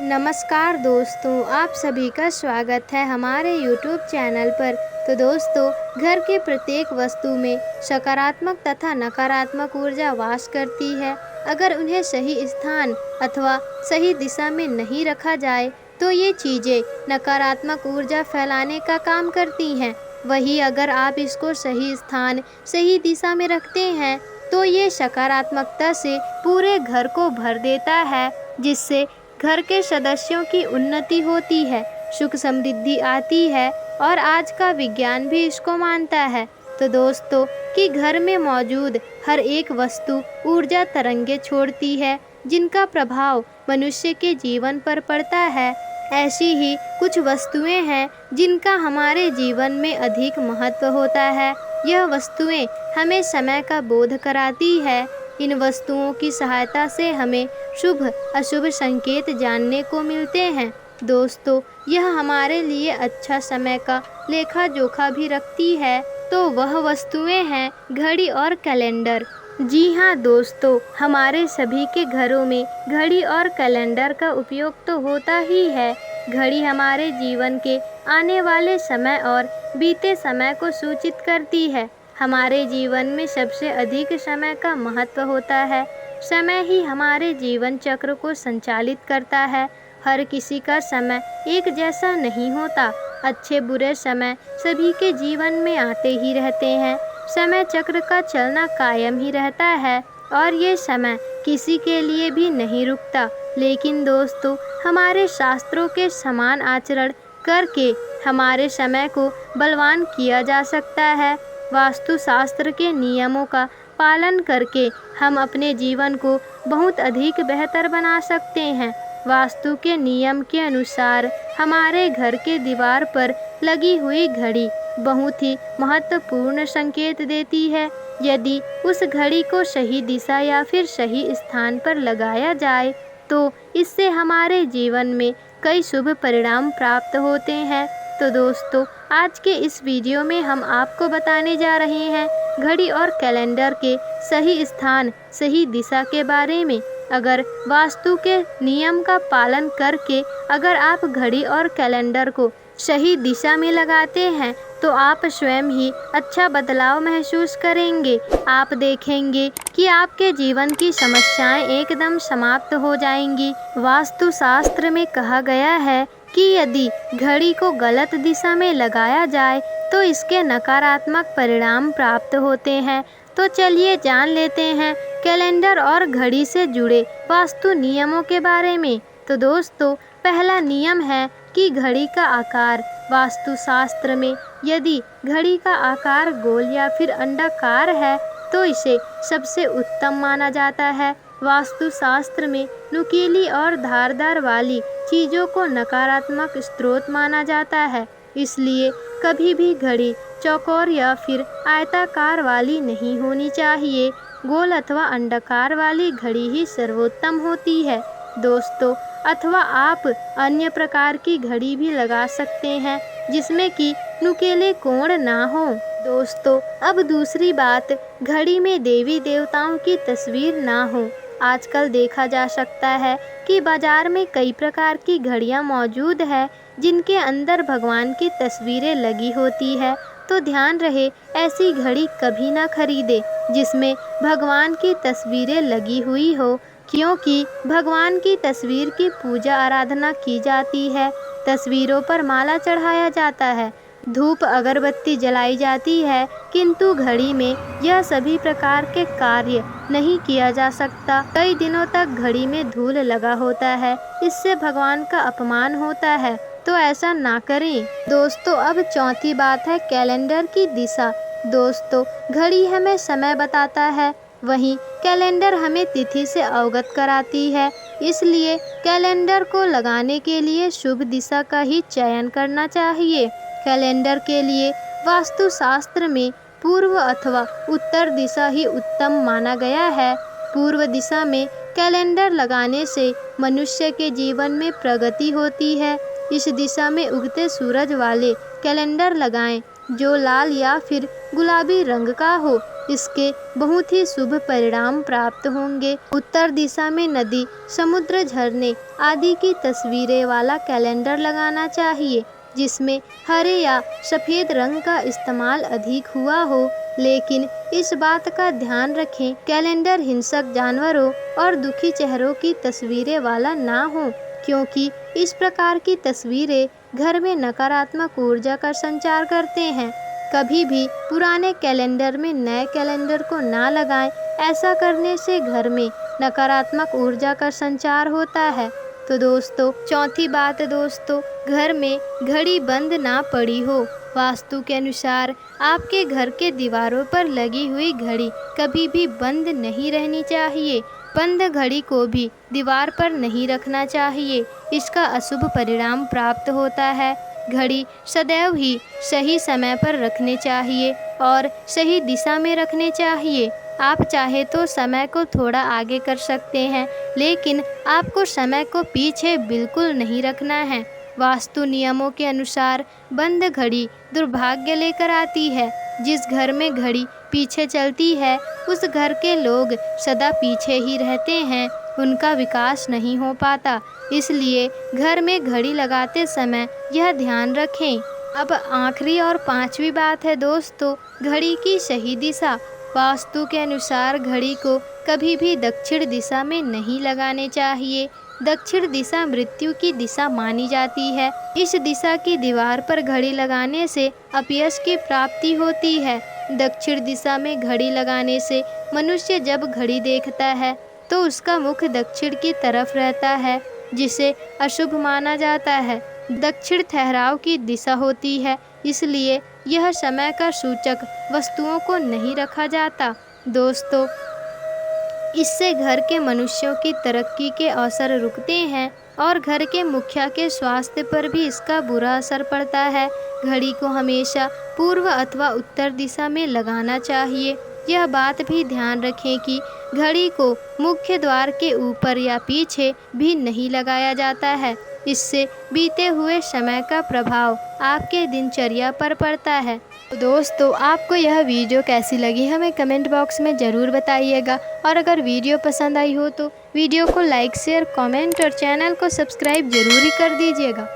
नमस्कार दोस्तों, आप सभी का स्वागत है हमारे YouTube चैनल पर। तो दोस्तों, घर के प्रत्येक वस्तु में सकारात्मक तथा नकारात्मक ऊर्जा वास करती है। अगर उन्हें सही स्थान अथवा सही दिशा में नहीं रखा जाए तो ये चीज़ें नकारात्मक ऊर्जा फैलाने का काम करती हैं। वहीं अगर आप इसको सही स्थान, सही दिशा में रखते हैं तो ये सकारात्मकता से पूरे घर को भर देता है, जिससे घर के सदस्यों की उन्नति होती है, सुख समृद्धि आती है और आज का विज्ञान भी इसको मानता है। तो दोस्तों, कि घर में मौजूद हर एक वस्तु ऊर्जा तरंगे छोड़ती है, जिनका प्रभाव मनुष्य के जीवन पर पड़ता है। ऐसी ही कुछ वस्तुएं हैं जिनका हमारे जीवन में अधिक महत्व होता है। यह वस्तुएं हमें समय का बोध कराती है। इन वस्तुओं की सहायता से हमें शुभ अशुभ संकेत जानने को मिलते हैं। दोस्तों, यह हमारे लिए अच्छा समय का लेखा जोखा भी रखती है। तो वह वस्तुएं हैं घड़ी और कैलेंडर। जी हाँ दोस्तों, हमारे सभी के घरों में घड़ी और कैलेंडर का उपयोग तो होता ही है। घड़ी हमारे जीवन के आने वाले समय और बीते समय को सूचित करती है। हमारे जीवन में सबसे अधिक समय का महत्व होता है। समय ही हमारे जीवन चक्र को संचालित करता है। हर किसी का समय एक जैसा नहीं होता। अच्छे बुरे समय सभी के जीवन में आते ही रहते हैं। समय चक्र का चलना कायम ही रहता है और ये समय किसी के लिए भी नहीं रुकता। लेकिन दोस्तों, हमारे शास्त्रों के समान आचरण करके हमारे समय को बलवान किया जा सकता है। वास्तुशास्त्र के नियमों का पालन करके हम अपने जीवन को बहुत अधिक बेहतर बना सकते हैं। वास्तु के नियम के अनुसार हमारे घर के दीवार पर लगी हुई घड़ी बहुत ही महत्वपूर्ण संकेत देती है। यदि उस घड़ी को सही दिशा या फिर सही स्थान पर लगाया जाए तो इससे हमारे जीवन में कई शुभ परिणाम प्राप्त होते हैं। तो दोस्तों, आज के इस वीडियो में हम आपको बताने जा रहे हैं घड़ी और कैलेंडर के सही स्थान, सही दिशा के बारे में। अगर वास्तु के नियम का पालन करके अगर आप घड़ी और कैलेंडर को सही दिशा में लगाते हैं तो आप स्वयं ही अच्छा बदलाव महसूस करेंगे। आप देखेंगे कि आपके जीवन की समस्याएं एकदम समाप्त हो जाएंगी। वास्तुशास्त्र में कहा गया है कि यदि घड़ी को गलत दिशा में लगाया जाए तो इसके नकारात्मक परिणाम प्राप्त होते हैं। तो चलिए जान लेते हैं कैलेंडर और घड़ी से जुड़े वास्तु नियमों के बारे में। तो दोस्तों, पहला नियम है कि घड़ी का आकार। वास्तुशास्त्र में यदि घड़ी का आकार गोल या फिर अंडाकार है तो इसे सबसे उत्तम माना जाता है। वास्तुशास्त्र में नुकीली और धारदार वाली चीज़ों को नकारात्मक स्रोत माना जाता है। इसलिए कभी भी घड़ी चौकोर या फिर आयताकार वाली नहीं होनी चाहिए। गोल अथवा अंडाकार वाली घड़ी ही सर्वोत्तम होती है दोस्तों। अथवा आप अन्य प्रकार की घड़ी भी लगा सकते हैं जिसमें कि नुकीले कोण ना हो। दोस्तों, अब दूसरी बात, घड़ी में देवी देवताओं की तस्वीर ना हो। आजकल देखा जा सकता है कि बाजार में कई प्रकार की घड़ियां मौजूद है जिनके अंदर भगवान की तस्वीरें लगी होती है। तो ध्यान रहे, ऐसी घड़ी कभी ना खरीदे जिसमें भगवान की तस्वीरें लगी हुई हो, क्योंकि भगवान की तस्वीर की पूजा आराधना की जाती है। तस्वीरों पर माला चढ़ाया जाता है, धूप अगरबत्ती जलाई जाती है, किंतु घड़ी में यह सभी प्रकार के कार्य नहीं किया जा सकता। कई दिनों तक घड़ी में धूल लगा होता है, इससे भगवान का अपमान होता है, तो ऐसा ना करें। दोस्तों, अब चौथी बात है कैलेंडर की दिशा। दोस्तों, घड़ी हमें समय बताता है, वहीं कैलेंडर हमें तिथि से अवगत कराती है। इसलिए कैलेंडर को लगाने के लिए शुभ दिशा का ही चयन करना चाहिए। कैलेंडर के लिए वास्तुशास्त्र में पूर्व अथवा उत्तर दिशा ही उत्तम माना गया है। पूर्व दिशा में कैलेंडर लगाने से मनुष्य के जीवन में प्रगति होती है। इस दिशा में उगते सूरज वाले कैलेंडर लगाएं जो लाल या फिर गुलाबी रंग का हो। इसके बहुत ही शुभ परिणाम प्राप्त होंगे। उत्तर दिशा में नदी, समुद्र, झरने आदि की तस्वीरें वाला कैलेंडर लगाना चाहिए, जिसमें हरे या सफ़ेद रंग का इस्तेमाल अधिक हुआ हो। लेकिन इस बात का ध्यान रखें, कैलेंडर हिंसक जानवरों और दुखी चेहरों की तस्वीरें वाला ना हो, क्योंकि इस प्रकार की तस्वीरें घर में नकारात्मक ऊर्जा का संचार करते हैं। कभी भी पुराने कैलेंडर में नए कैलेंडर को ना लगाएं, ऐसा करने से घर में नकारात्मक ऊर्जा का संचार होता है। तो दोस्तों, चौथी बात दोस्तों, घर में घड़ी बंद ना पड़ी हो। वास्तु के अनुसार आपके घर के दीवारों पर लगी हुई घड़ी कभी भी बंद नहीं रहनी चाहिए। बंद घड़ी को भी दीवार पर नहीं रखना चाहिए, इसका अशुभ परिणाम प्राप्त होता है। घड़ी सदैव ही सही समय पर रखने चाहिए और सही दिशा में रखने चाहिए। आप चाहे तो समय को थोड़ा आगे कर सकते हैं, लेकिन आपको समय को पीछे बिल्कुल नहीं रखना है। वास्तु नियमों के अनुसार बंद घड़ी दुर्भाग्य लेकर आती है। जिस घर में घड़ी पीछे चलती है, उस घर के लोग सदा पीछे ही रहते हैं, उनका विकास नहीं हो पाता। इसलिए घर में घड़ी लगाते समय यह ध्यान रखें। अब आखिरी और पांचवी बात है दोस्तों, घड़ी की सही दिशा। वास्तु के अनुसार घड़ी को कभी भी दक्षिण दिशा में नहीं लगाने चाहिए। दक्षिण दिशा मृत्यु की दिशा मानी जाती है। इस दिशा की दीवार पर घड़ी लगाने से अपयश की प्राप्ति होती है। दक्षिण दिशा में घड़ी लगाने से मनुष्य जब घड़ी देखता है तो उसका मुख दक्षिण की तरफ रहता है, जिसे अशुभ माना जाता है। दक्षिण ठहराव की दिशा होती है, इसलिए यह समय का सूचक वस्तुओं को नहीं रखा जाता। दोस्तों, इससे घर के मनुष्यों की तरक्की के अवसर रुकते हैं और घर के मुखिया के स्वास्थ्य पर भी इसका बुरा असर पड़ता है। घड़ी को हमेशा पूर्व अथवा उत्तर दिशा में लगाना चाहिए। यह बात भी ध्यान रखें कि घड़ी को मुख्य द्वार के ऊपर या पीछे भी नहीं लगाया जाता है। इससे बीते हुए समय का प्रभाव आपके दिनचर्या पर पड़ता है। तो दोस्तों, आपको यह वीडियो कैसी लगी हमें कमेंट बॉक्स में ज़रूर बताइएगा, और अगर वीडियो पसंद आई हो तो वीडियो को लाइक, शेयर, कमेंट और चैनल को सब्सक्राइब ज़रूर ही कर दीजिएगा।